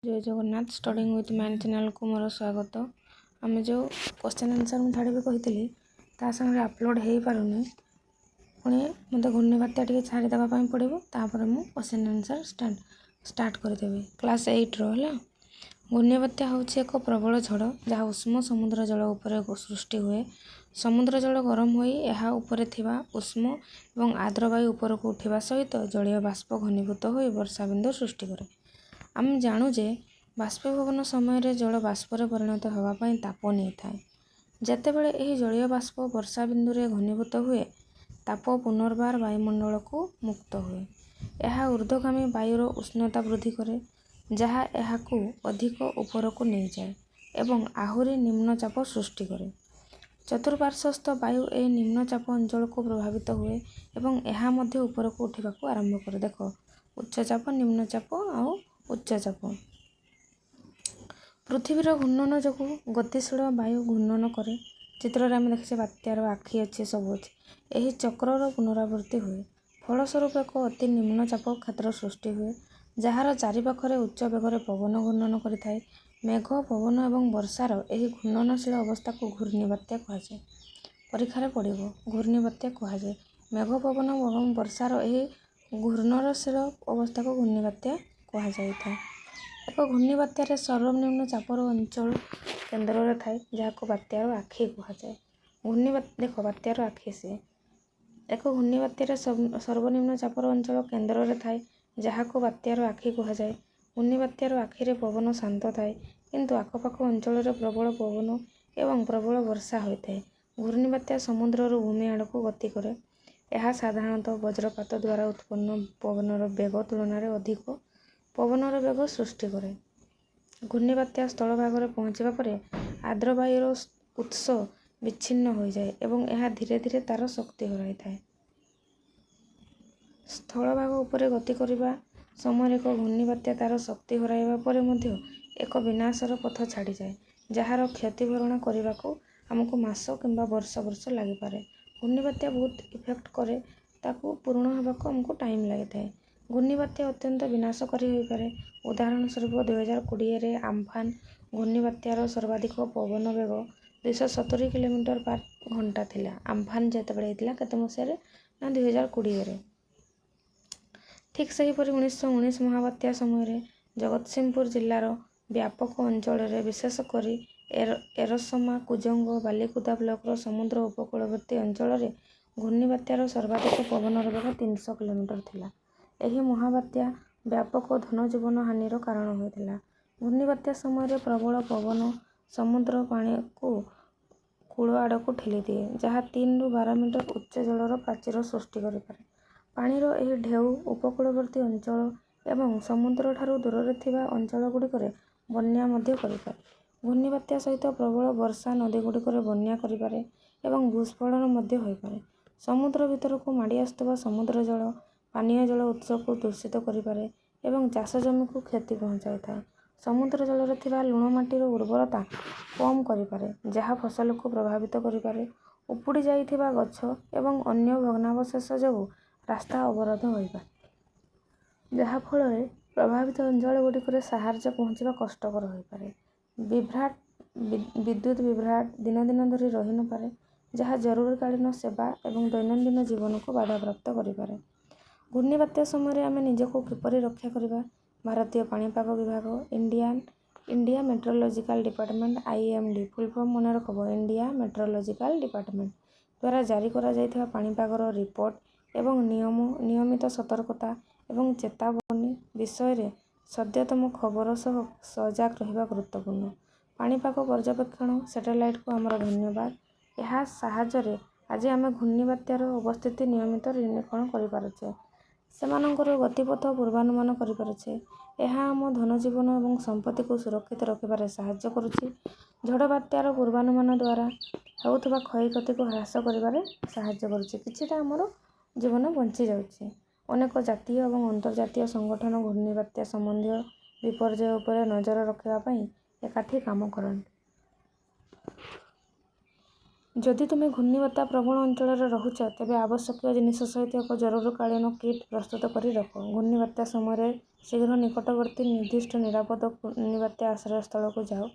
जय Jagannath studying with man channel को मोर स्वागत। आम जो क्वेश्चन आंसर मुझे छाड़ी कही सागे अपलोड हो पारुनी पुणी मत घूर्णिबात्या टी छाड़देवाई पड़ो तापर मुझे क्वेश्चन आंसर स्टार्ट करदेवी। क्लास 8 है। घूर्णिबात्या हूँ एक प्रबल झड़ जहाँ उष्म समुद्र जल उपर सृष्टि हुए। समुद्र जल गरम हो उपर उष्म और आर्द्र वायु उपरକୁ उठा सहित जलीय बाष्प घनीभूत हो वर्षा बिंदु सृष्टि करे। आम जानू जे बाष्पीभवन समय जल बाष्पर परिणत होगापाई ताप नहीं था। जितेबाला यह जलीय बाष्प वर्षा बिंदु रे घनीभूत हुए ताप पुनर्बार वायुमंडल को मुक्त हुए। यह ऊर्ध्वगामी वायुर उष्णता वृद्धि करे जहाँ यहाकू अधिक ऊपर को नहीं जाए एवं आहुरी निम्नचाप सृष्टि करे। चतुर्पार्श्वस्थ वायु ए निम्नचाप अंचल को प्रभावित हुए एवं यह मध्य ऊपर को उठा आरंभ करे। देख उच्चचाप निम्नचाप आउ उच्चचाप। पृथ्वीर घूर्णन जो गतिशील वायु घूर्णन करे। चित्र आम देखिए बात्यार आखि अच्छे सब अच्छे यही चक्र पुनरावृत्ति हुए फलस्वरूप एक अति निम्नचाप क्षेत्र सृष्टि हुए जार चारिपाखरे उच्च बेगर पवन घूर्णन करें। मेघ पवन और वर्षार यह घूर्णनशील अवस्था को घूर्णिबात्या कहुए। परीक्षा पड़ो घूर्णिबात्या कहुए। मेघ पवन और वर्षार यह घूर्णनशील अवस्था को घूर्णिबात्या कहुए। एक घूर्णिबात्यार सर्वनिम्न चापर अंचल केन्द्र में थाए जहाँ बात्यार आखि कहुए। घूर्णिबात्या देख बात्यार आखि सी एक घूर्णिबात्यार सर्वनिम्न चापर अंचल केन्द्र में थाए जहाँ बात्यार आखि कहुए। घूर्णिबात्यार आखिरे पवन शांत थाए किंतु आखपाख अंचल प्रबल पवन एवं प्रबल वर्षा होता है। घूर्णिबात्या समुद्र भूमि आड़ को गति करे। यह साधारणतः वज्रपात द्वारा उत्पन्न पवनर बेग तुलन में अधिक पवनर बेग सृष्टि करे। घूर्णिबात्या स्थल भाग में पहुँचवा पर आर्द्र वायुर उत्स विच्छिन्न हो जाए एवं यह धीरे धीरे तार शक्ति हराई थाए। स्थल भाग उपरे गति करने समय एक घूर्णिबात्या तार शक्ति हराइबा परे मध्य एक विनाशर पथ छाड़ी जाए जार क्षतिभरण करने को आमको मास किंबा वर्ष वर्ष लगी पारे। घूर्णिबात्या बहुत इफेक्ट करे ताकू पूर्ण होगा आमको टाइम लगी था। घूर्णिबात्या अत्यंत विनाशकारी हो पारे। उदाहरण स्वरूप 2020 आम्फान घूर्णिबात्यार सर्वाधिक पवन बेग 270 किलोमीटर/घंटा थिला। आम्फान जितेबाला होता केते मसीह ना 2020। ठीक सेहीपरि 1919 महाबात्या समय जगतसिंहपुर जिलार व्यापक अंचल विशेषकर एरसमा कुजंग बालिकुदा ब्लॉकर समुद्र उपकूलवर्ती अंचल घूर्णिबात्यार सर्वाधिक पवनर बेग 300 किलोमीटर थिला। यही महाबात्या व्यापक धनजीवन हानिर कारण होता। घूर्णिबात्या समय प्रबल पवन समुद्र पानी को कूल आड़ को ठेली दिए जहाँ 3 ରୁ 12 मीटर उच्च जलर प्राचीर सृष्टि करे। पानीर यह ढेउ उपकूलवर्ती अंचल एवं समुद्र ठारू दूर थिबा अंचल गुड़िकर बन्या मध्य करिपारे। घूर्णिबात्या सहित प्रबल वर्षा नदी गुड़िकर बन्या करिपारे एवं भूस्खलन मध्य होई पारे। समुद्र भीतर को माड़ी आसुवा समुद्र जल पानीय जल उत्स को दूषित करिपारे एवं चाष जमी को क्षति पहुँचाई थाए। समुद्र जल थिबा लुण माटीर उर्वरता कम करिपारे जहाँ फसल को प्रभावित करिपारे। उपुड़ी जाइथिबा गछ एवं अन्य भग्नावशेष जो रास्ता अवरोध होई पारे जहाँ फल प्रभावित अंचल गुड़िकर साहाय्य पहुँचवा कष्टकर हो पारे। विभ्राट विद्युत विभ्राट दिन दिन धरी रही न पारे जहाँ जरूरीकालीन सेवा एवं दैनंदिन जीवन को बाधा प्राप्त करिपारे। घूर्णिबात्या समय आम निजको किपरि रक्षा करिबा। भारतीय पाणीपाग विभाग India metrological department IMD full form मन रखब इंडिया मेट्रोलॉजिकल डिपार्टमेंट द्वारा जारी करा जाइथिबा पाणीपागर रिपोर्ट एवं नियमित सतर्कता एवं चेतावनी विषय रे सद्यतम खबर सह सजाग रहिबा गुरुत्वपूर्ण। पाणीपाग पर्यवेक्षण सैटेलाइट को आमर धन्यवाद। यह साहाय्य आज आम घूर्णिबात्यार अवस्थिति नियमित निरीक्षण करिपारुछे सेमानंकर गतिपथ पूर्वानुमान करिपारुछे। यह आम धनजीवन और संपत्ति को सुरक्षित रखिबारे साहाय्य करुछि। झड़ बात्यार पूर्वानुमान द्वारा होउथबा क्षयक्षति को ह्रास करिबारे साहाय्य करुछि। किछिटा आमर जीवन बंची जाउछि। अनेक जातीय और अंतर्जातीय संगठन घूर्णिबात्या संबंधी विपर्यय उपर नजर रखिबा पई एकाठी काम करन। जदि तुम घूर्णिबात्या प्रवण अंचल रहुच तेबे आवश्यक जिनिस सहित एक जरूरकालीन किट प्रस्तुत करी रख। घूर्णिबात्या समय ଶୀଘ୍ର ନିକଟବର୍ତ୍ତୀ ନିର୍ଦ୍ଦିଷ୍ଟ ନିରାପଦ ଘୂର୍ଣ୍ଣିବାତ୍ୟା ଆଶ୍ରୟସ୍ଥଳକୁ ଯାଅ।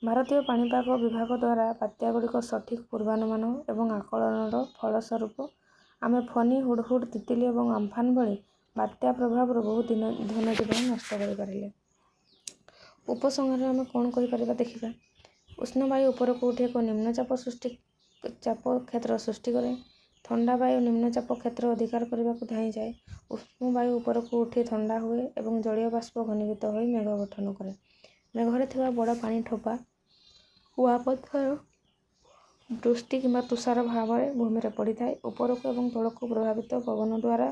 ଭାରତୀୟ ପାଣିପାଗ ବିଭାଗ ଦ୍ୱାରା ବାତ୍ୟାଗୁଡ଼ିକ ସଠିକ୍ ପୂର୍ବାନୁମାନ ଏବଂ ଆକଳନର ଫଳସ୍ୱରୂପ ଆମେ ଫନି, ହୁଡ଼ହୁଡ଼, ତିତିଲି ଏବଂ ଆମ୍ଫାନ ଭଳି ବାତ୍ୟା ପ୍ରଭାବରୁ ବହୁ ଧନଜୀବନ ନଷ୍ଟ କରିପାରିଲେ। ଉପସଂହାରରେ ଆମେ କ'ଣ କରିପାରିବା ଦେଖିବା। ଉଷ୍ଣ ବାୟୁ ଉପରକୁ ଉଠି ଏକ ନିମ୍ନଚାପ କ୍ଷେତ୍ର ସୃଷ୍ଟି କରେ। ଥଣ୍ଡା ବାୟୁ ନିମ୍ନଚାପ କ୍ଷେତ୍ର ଅଧିକାର କରିବାକୁ ଧାଇଁଯାଏ। ଉଷ୍ଣ ବାୟୁ ଉପରକୁ ଉଠି ଥଣ୍ଡା ହୁଏ ଏବଂ ଜଳୀୟ ବାଷ୍ପ ଘନୀଭୂତ ହୋଇ ମେଘ ଗଠନ କରେ। ମେଘରେ ଥିବା ବଡ଼ ପାଣି ଠୋପା କୁଆପଥର, ବୃଷ୍ଟି କିମ୍ବା ତୁଷାର ଭାବରେ ଭୂମିରେ ପଡ଼ିଥାଏ। ଉପରକୁ ଏବଂ ତଳକୁ ପ୍ରବାହିତ ପବନ ଦ୍ୱାରା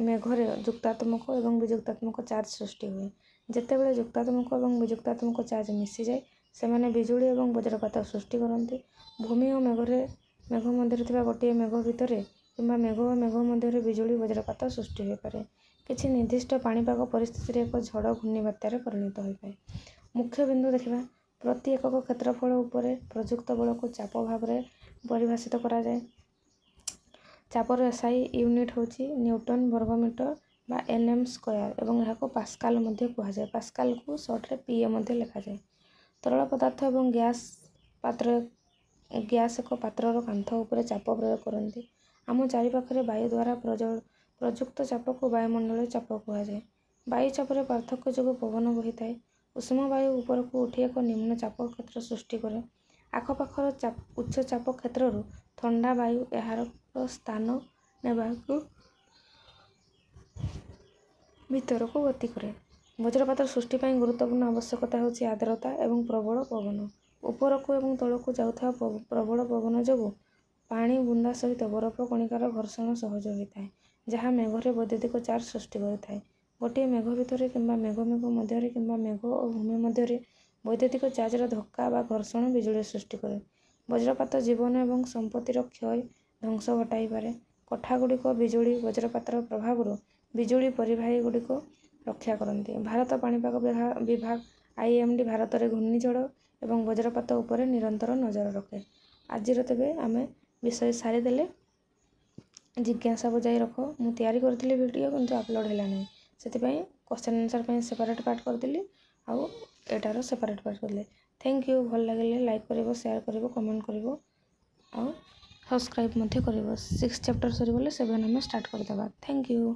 ମେଘରେ ଯୁକ୍ତାତ୍ମକ ଏବଂ ବିଯୁକ୍ତାତ୍ମକ ଚାର୍ଜ ସୃଷ୍ଟି ହୁଏ। ଯେତେବେଳେ ଯୁକ୍ତାତ୍ମକ ଏବଂ ବିଯୁକ୍ତାତ୍ମକ ଚାର୍ଜ ମିଶିଯାଏ, ସେମାନେ ବିଜୁଳି ଏବଂ ବଜ୍ରପାତ ସୃଷ୍ଟି କରନ୍ତି। ଭୂମି ଓ ମେଘ ମଧ୍ୟରେ ଥିବା ଗୋଟିଏ ମେଘ ଭିତରେ କିମ୍ବା ମେଘ ଓ ମେଘ ମଧ୍ୟରେ ବିଜୁଳି ବଜ୍ରପାତ ସୃଷ୍ଟି ହୋଇପାରେ। କିଛି ନିର୍ଦ୍ଦିଷ୍ଟ ପାଣିପାଗ ପରିସ୍ଥିତିରେ ଏକ ଝଡ଼ ଘୂର୍ଣ୍ଣିବାତ୍ୟାରେ ପରିଣତ ହୋଇଥାଏ। ମୁଖ୍ୟ ବିନ୍ଦୁ ଦେଖିବା। ପ୍ରତି ଏକକ କ୍ଷେତ୍ରଫଳ ଉପରେ ପ୍ରଯୁକ୍ତ ବଳକୁ ଚାପ ଭାବରେ ପରିଭାଷିତ କରାଯାଏ। ଚାପର SI ୟୁନିଟ୍ ହେଉଛି ନ୍ୟୁଟନ ବର୍ଗମିଟର ବା nm ସ୍କୋୟାର ଏବଂ ଏହାକୁ ପାସ୍କାଲ ମଧ୍ୟ କୁହାଯାଏ। ପାସ୍କାଲକୁ ସର୍ଟରେ PA ମଧ୍ୟ ଲେଖାଯାଏ। ତରଳ ପଦାର୍ଥ ଏବଂ ଗ୍ୟାସ୍ ଏକ ପାତ୍ରର କାନ୍ଥ ଉପରେ ଚାପ ପ୍ରୟୋଗ କରନ୍ତି। ଆମ ଚାରିପାଖରେ ବାୟୁ ଦ୍ୱାରା ପ୍ରଯୁକ୍ତ ଚାପକୁ ବାୟୁମଣ୍ଡଳୀୟ ଚାପ କୁହାଯାଏ। ବାୟୁ ଚାପରେ ପାର୍ଥକ୍ୟ ଯୋଗୁଁ ପବନ ବହିଥାଏ। ଉଷ୍ମ ବାୟୁ ଉପରକୁ ଉଠି ଏକ ନିମ୍ନ ଚାପ କ୍ଷେତ୍ର ସୃଷ୍ଟି କରେ। ଆଖପାଖର ଉଚ୍ଚ ଚାପ କ୍ଷେତ୍ରରୁ ଥଣ୍ଡା ବାୟୁ ଏହାର ସ୍ଥାନ ନେବାକୁ ଭିତରକୁ ଗତି କରେ। ବଜ୍ରପାତ ସୃଷ୍ଟି ପାଇଁ ଗୁରୁତ୍ୱପୂର୍ଣ୍ଣ ଆବଶ୍ୟକତା ହେଉଛି ଆର୍ଦ୍ରତା ଏବଂ ପ୍ରବଳ ପବନ। ଉପରକୁ ଏବଂ ତଳକୁ ଯାଉଥିବା ପ୍ରବଳ ପବନ ଯୋଗୁଁ ପାଣି ବୁନ୍ଦା ସହିତ ବରଫ କଣିକାର ଘର୍ଷଣ ସହଜ ହୋଇଥାଏ, ଯାହା ମେଘରେ ବୈଦ୍ୟୁତିକ ଚାର୍ଜ ସୃଷ୍ଟି କରିଥାଏ। ଗୋଟିଏ ମେଘ ଭିତରେ କିମ୍ବା ମେଘ ମଧ୍ୟରେ କିମ୍ବା ମେଘ ଓ ଭୂମି ମଧ୍ୟରେ ବୈଦ୍ୟୁତିକ ଚାର୍ଜର ଧକ୍କା ବା ଘର୍ଷଣ ବିଜୁଳି ସୃଷ୍ଟି କରେ। ବଜ୍ରପାତ ଜୀବନ ଏବଂ ସମ୍ପତ୍ତିର କ୍ଷୟ, ଧ୍ୱଂସ ଘଟାଇପାରେ। କୋଠାଗୁଡ଼ିକ ବିଜୁଳି ବଜ୍ରପାତର ପ୍ରଭାବରୁ ବିଜୁଳି ପରିବାହୀଗୁଡ଼ିକ ରକ୍ଷା କରନ୍ତି। ଭାରତ ପାଣିପାଗ ବିଭାଗ IMD ଭାରତରେ ଘୂର୍ଣ୍ଣିଝଡ଼ ଏବଂ ବଜ୍ରପାତ ଉପରେ ନିରନ୍ତର ନଜର ରଖେ। ଆଜିର ତେବେ ଆମେ ବିଷୟ ସାରିଦେଲେ। ଜିଜ୍ଞାସା ବଜାଇ ରଖ। ମୁଁ ତିଆରି କରିଥିଲି ଭିଡ଼ିଓ କିନ୍ତୁ ଅପଲୋଡ଼ ହେଲା ନାହିଁ, ସେଥିପାଇଁ କ୍ୱେଶ୍ଚନ୍ ଆନ୍ସର୍ ପାଇଁ ସେପାରେଟ୍ ପାର୍ଟ କରିଦେଲି ଆଉ ଏଟାର ସେପାରେଟ୍ ପାର୍ଟ କରିଦେଲି। Thank you. ଭଲ ଲାଗିଲେ ଲାଇକ୍ କରିବ, ସେୟାର କରିବ, କମେଣ୍ଟ କରିବ ଆଉ ସବସ୍କ୍ରାଇବ୍ ମଧ୍ୟ କରିବ। 6 ଚାପ୍ଟର ସରିଗଲେ 7 ଆମେ ଷ୍ଟାର୍ଟ କରିଦେବା। Thank you.